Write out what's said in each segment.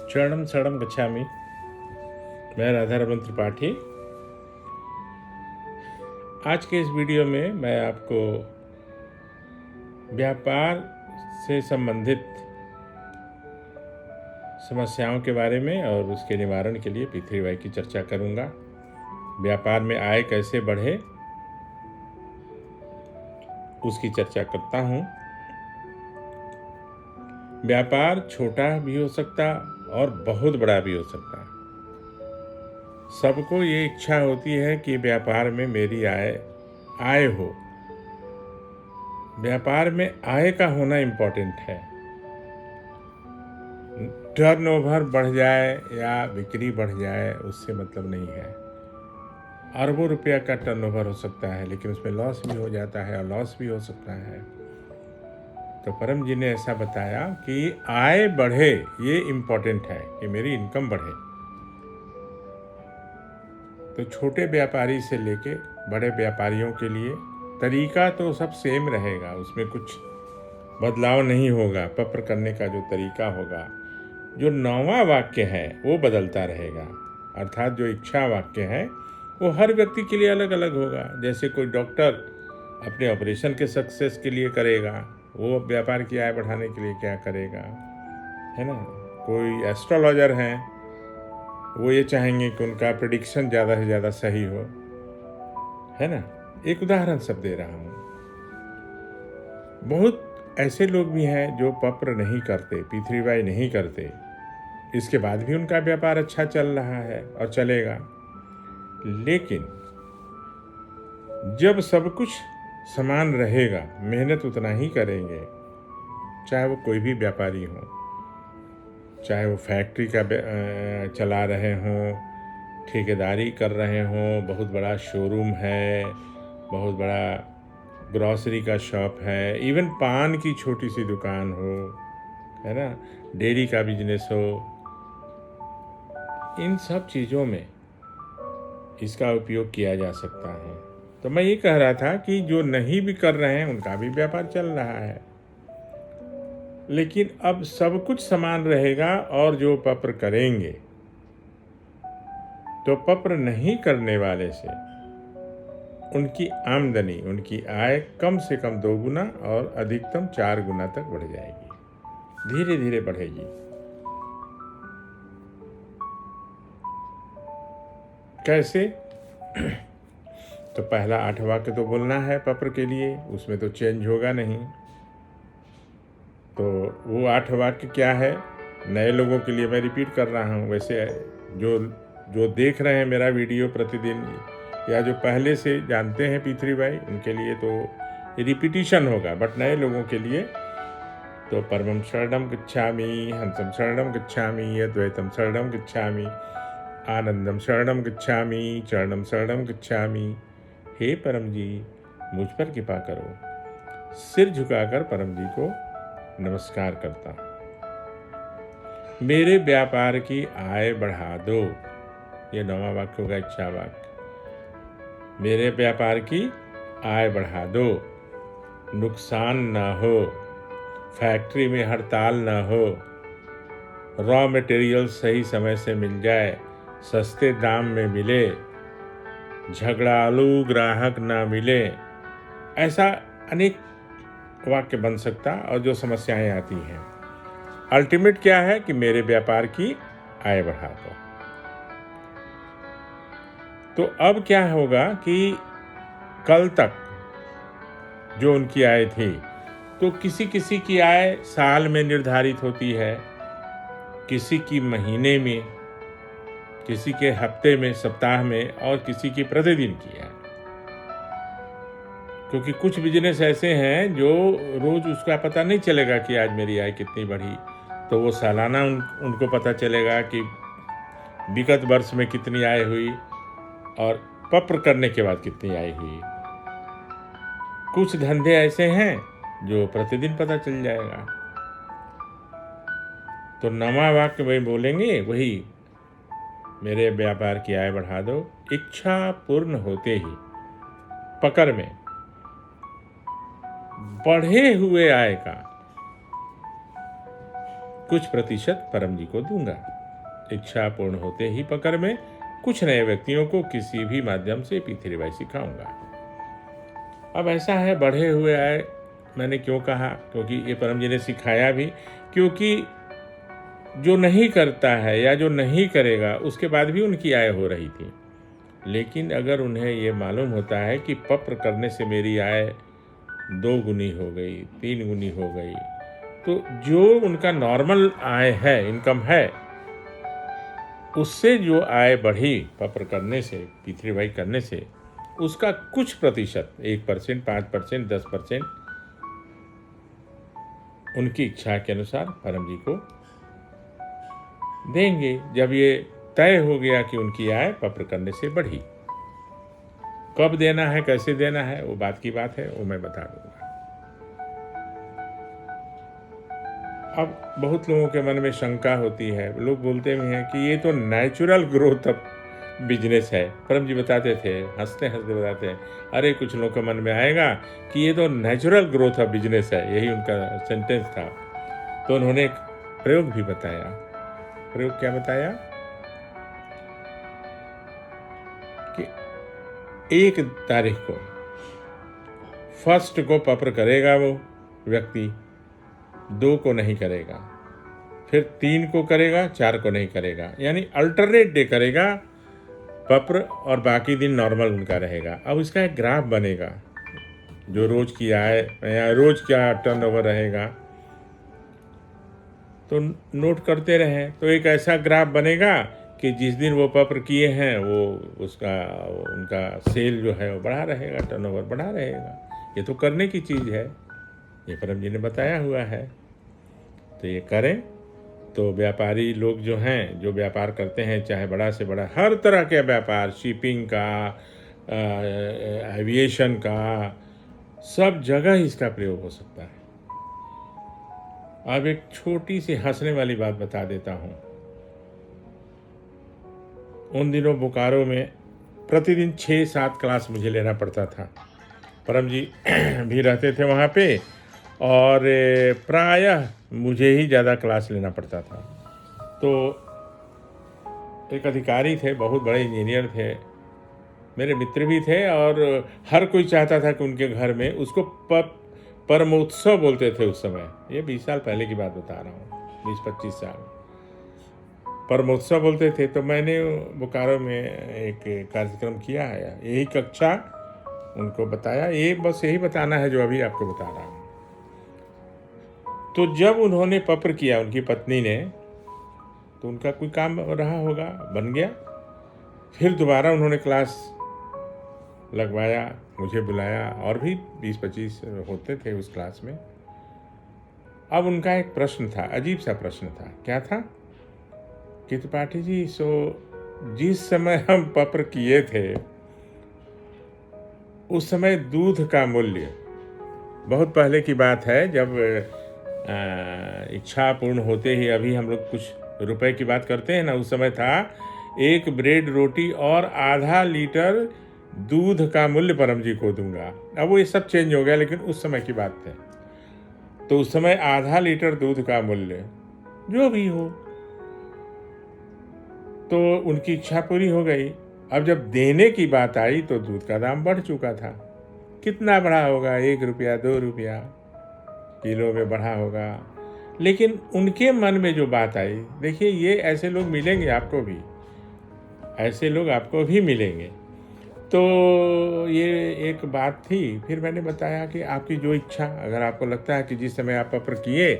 शरणम शरणम गच्छामि। मैं राधा रमन त्रिपाठी। आज के इस वीडियो में मैं आपको व्यापार से संबंधित समस्याओं के बारे में और उसके निवारण के लिए P3Y की चर्चा करूंगा। व्यापार में आय कैसे बढ़े उसकी चर्चा करता हूं। व्यापार छोटा भी हो सकता और बहुत बड़ा भी हो सकता। सबको ये इच्छा होती है कि व्यापार में मेरी आय हो। व्यापार में आय का होना इम्पोर्टेंट है। टर्नओवर बढ़ जाए या बिक्री बढ़ जाए उससे मतलब नहीं है। अरबों रुपया का टर्नओवर हो सकता है लेकिन उसमें लॉस भी हो जाता है और लॉस भी हो सकता है। तो परम जी ने ऐसा बताया कि आय बढ़े, ये इम्पोर्टेंट है कि मेरी इनकम बढ़े। तो छोटे व्यापारी से लेके बड़े व्यापारियों के लिए तरीका तो सब सेम रहेगा, उसमें कुछ बदलाव नहीं होगा। पत्र करने का जो तरीका होगा, जो 9वां वाक्य है वो बदलता रहेगा। अर्थात जो इच्छा वाक्य है वो हर व्यक्ति के लिए अलग अलग होगा। जैसे कोई डॉक्टर अपने ऑपरेशन के सक्सेस के लिए करेगा, वो व्यापार की आय बढ़ाने के लिए क्या करेगा, है ना। कोई एस्ट्रोलॉजर हैं, वो ये चाहेंगे कि उनका प्रेडिक्शन ज़्यादा से ज़्यादा सही हो, है ना। एक उदाहरण सब दे रहा हूँ। बहुत ऐसे लोग भी हैं जो पत्र नहीं करते, P3Y नहीं करते, इसके बाद भी उनका व्यापार अच्छा चल रहा है और चलेगा। लेकिन जब सब कुछ समान रहेगा, मेहनत उतना ही करेंगे, चाहे वो कोई भी व्यापारी हो, चाहे वो फैक्ट्री का चला रहे हों, ठेकेदारी कर रहे हों, बहुत बड़ा शोरूम है, बहुत बड़ा ग्रॉसरी का शॉप है, इवन पान की छोटी सी दुकान हो, है ना, डेयरी का बिजनेस हो, इन सब चीज़ों में इसका उपयोग किया जा सकता है। तो मैं ये कह रहा था कि जो नहीं भी कर रहे हैं उनका भी व्यापार चल रहा है, लेकिन अब सब कुछ समान रहेगा। और जो पत्र करेंगे, तो पत्र नहीं करने वाले से उनकी आमदनी, उनकी आय कम से कम 2 गुना और अधिकतम 4 गुना तक बढ़ जाएगी, धीरे धीरे बढ़ेगी। कैसे? तो पहला 8 वाक्य तो बोलना है पत्र के लिए, उसमें तो चेंज होगा नहीं। तो वो 8 वाक्य क्या है, नए लोगों के लिए मैं रिपीट कर रहा हूँ। वैसे जो जो देख रहे हैं मेरा वीडियो प्रतिदिन, या जो पहले से जानते हैं P3Y, उनके लिए तो रिपीटिशन होगा, बट नए लोगों के लिए तो परमं शरणं गच्छामि, हंसं शरणं गच्छामि, अद्वैतं शरणं गच्छामि, आनंदं शरणं गच्छामि, चरणं शरणं गच्छामि। हे परम जी, मुझ पर कृपा करो। सिर झुकाकर परम जी को नमस्कार करता। मेरे व्यापार की आय बढ़ा दो, ये 9वां वाक्य होगा, इच्छा वाक्य। मेरे व्यापार की आय बढ़ा दो, नुकसान ना हो, फैक्ट्री में हड़ताल ना हो, रॉ मटेरियल सही समय से मिल जाए, सस्ते दाम में मिले, झगड़ालू ग्राहक ना मिले। ऐसा अनेक वाक्य बन सकता और जो समस्याएं आती हैं। अल्टीमेट क्या है कि मेरे व्यापार की आय बढ़ा दो। तो अब क्या होगा कि कल तक जो उनकी आय थी, तो किसी किसी की आय साल में निर्धारित होती है, किसी की महीने में, किसी के हफ्ते में, सप्ताह में, और किसी की प्रतिदिन की आय। क्योंकि कुछ बिजनेस ऐसे हैं जो रोज उसका पता नहीं चलेगा कि आज मेरी आय कितनी बढ़ी, तो वो सालाना उनको पता चलेगा कि विगत वर्ष में कितनी आय हुई और पत्र करने के बाद कितनी आय हुई। कुछ धंधे ऐसे हैं जो प्रतिदिन पता चल जाएगा। तो 9वां वाक्य वही बोलेंगे, वही मेरे व्यापार की आय बढ़ा दो। इच्छा पूर्ण होते ही पकड़ में बढ़े हुए आय का कुछ प्रतिशत परम जी को दूंगा। इच्छा पूर्ण होते ही पकड़ में कुछ नए व्यक्तियों को किसी भी माध्यम से P3Y सिखाऊंगा। अब ऐसा है, बढ़े हुए आए मैंने क्यों कहा, क्योंकि ये परम जी ने सिखाया भी, क्योंकि जो नहीं करता है या जो नहीं करेगा उसके बाद भी उनकी आय हो रही थी। लेकिन अगर उन्हें ये मालूम होता है कि पप्र करने से मेरी आय 2 गुनी हो गई, 3 गुनी हो गई, तो जो उनका नॉर्मल आय है, इनकम है, उससे जो आय बढ़ी पप्र करने से, P3Y करने से, उसका कुछ प्रतिशत 1%, 5%, 10% उनकी इच्छा के अनुसार परम जी को देंगे, जब ये तय हो गया कि उनकी आय पप्र करने से बढ़ी। कब देना है, कैसे देना है, वो बात की बात है, वो मैं बता दूंगा। अब बहुत लोगों के मन में शंका होती है, लोग बोलते भी हैं कि ये तो नेचुरल ग्रोथ ऑफ बिजनेस है। परम जी बताते थे, हंसते हंसते बताते हैं, अरे कुछ लोगों के मन में आएगा कि ये तो नेचुरल ग्रोथ ऑफ बिजनेस है, यही उनका सेंटेंस था। तो उन्होंने एक प्रयोग भी बताया। प्रयोग क्या बताया कि 1 तारीख को फर्स्ट को पप्र करेगा वो व्यक्ति, 2 को नहीं करेगा, फिर 3 को करेगा, 4 को नहीं करेगा, यानी अल्टरनेट डे करेगा पप्र और बाकी दिन नॉर्मल उनका रहेगा। अब इसका एक ग्राफ बनेगा, जो रोज की आय या रोज क्या टर्नओवर रहेगा, तो नोट करते रहें। तो एक ऐसा ग्राफ बनेगा कि जिस दिन वो पप्र किए हैं वो उनका सेल जो है वो बढ़ा रहेगा, टर्नओवर बढ़ा रहेगा। ये तो करने की चीज़ है, ये परम जी ने बताया हुआ है। तो ये करें तो व्यापारी लोग जो हैं, जो व्यापार करते हैं, चाहे बड़ा से बड़ा हर तरह के व्यापार, शिपिंग का, एविएशन का, सब जगह इसका प्रयोग हो सकता है। अब एक छोटी सी हंसने वाली बात बता देता हूँ। उन दिनों बोकारो में प्रतिदिन 6-7 क्लास मुझे लेना पड़ता था। परम जी भी रहते थे वहाँ पे, और प्रायः मुझे ही ज़्यादा क्लास लेना पड़ता था। तो एक अधिकारी थे, बहुत बड़े इंजीनियर थे, मेरे मित्र भी थे, और हर कोई चाहता था कि उनके घर में, उसको परमोत्सव बोलते थे उस समय, ये 20 साल पहले की बात बता रहा हूँ, 20-25 साल, परमोत्सव बोलते थे। तो मैंने बोकारो में एक कार्यक्रम किया है, यही कक्षा उनको बताया, ये बस यही बताना है जो अभी आपको बता रहा हूँ। तो जब उन्होंने पप्र किया, उनकी पत्नी ने, तो उनका कोई काम रहा होगा, बन गया। फिर दोबारा उन्होंने क्लास लगवाया, मुझे बुलाया, और भी 20-25 होते थे उस क्लास में। अब उनका एक प्रश्न था, अजीब सा प्रश्न था। क्या था कि त्रिपाठी जी, जिस समय हम पप्र किए थे उस समय दूध का मूल्य, बहुत पहले की बात है, जब इच्छा पूर्ण होते ही, अभी हम लोग कुछ रुपए की बात करते हैं ना, उस समय था 1 ब्रेड रोटी और आधा लीटर दूध का मूल्य परम जी को दूंगा। अब वो ये सब चेंज हो गया, लेकिन उस समय की बात है। तो उस समय आधा लीटर दूध का मूल्य जो भी हो, तो उनकी इच्छा पूरी हो गई। अब जब देने की बात आई तो दूध का दाम बढ़ चुका था। कितना बढ़ा होगा? 1 रुपया, 2 रुपया किलो में बढ़ा होगा। लेकिन उनके मन में जो बात आई, देखिए ये ऐसे लोग मिलेंगे आपको भी, ऐसे लोग आपको भी मिलेंगे। तो ये एक बात थी। फिर मैंने बताया कि आपकी जो इच्छा, अगर आपको लगता है कि जिस समय आप पप्र किए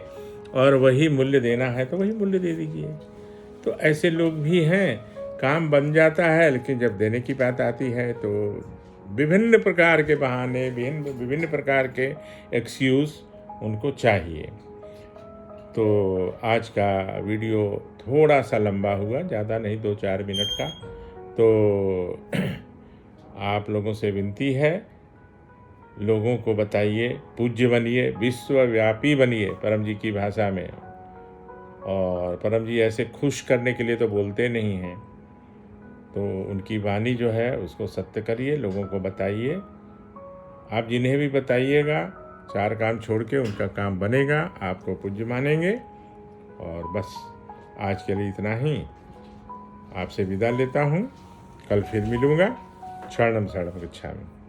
और वही मूल्य देना है तो वही मूल्य दे दीजिए। तो ऐसे लोग भी हैं, काम बन जाता है, लेकिन जब देने की बात आती है तो विभिन्न प्रकार के बहाने, विभिन्न प्रकार के एक्सक्यूज़ उनको चाहिए। तो आज का वीडियो थोड़ा सा लंबा हुआ, ज़्यादा नहीं, 2-4 मिनट का। तो आप लोगों से विनती है, लोगों को बताइए, पूज्य बनिए, विश्वव्यापी बनिए परम जी की भाषा में। और परम जी ऐसे खुश करने के लिए तो बोलते नहीं हैं, तो उनकी वाणी जो है उसको सत्य करिए, लोगों को बताइए। आप जिन्हें भी बताइएगा, 4 काम छोड़ के उनका काम बनेगा, आपको पूज्य मानेंगे और बस आज के लिए इतना ही। आपसे विदा लेता हूँ, कल फिर मिलूँगा। शरणम शरणम गच्छामि।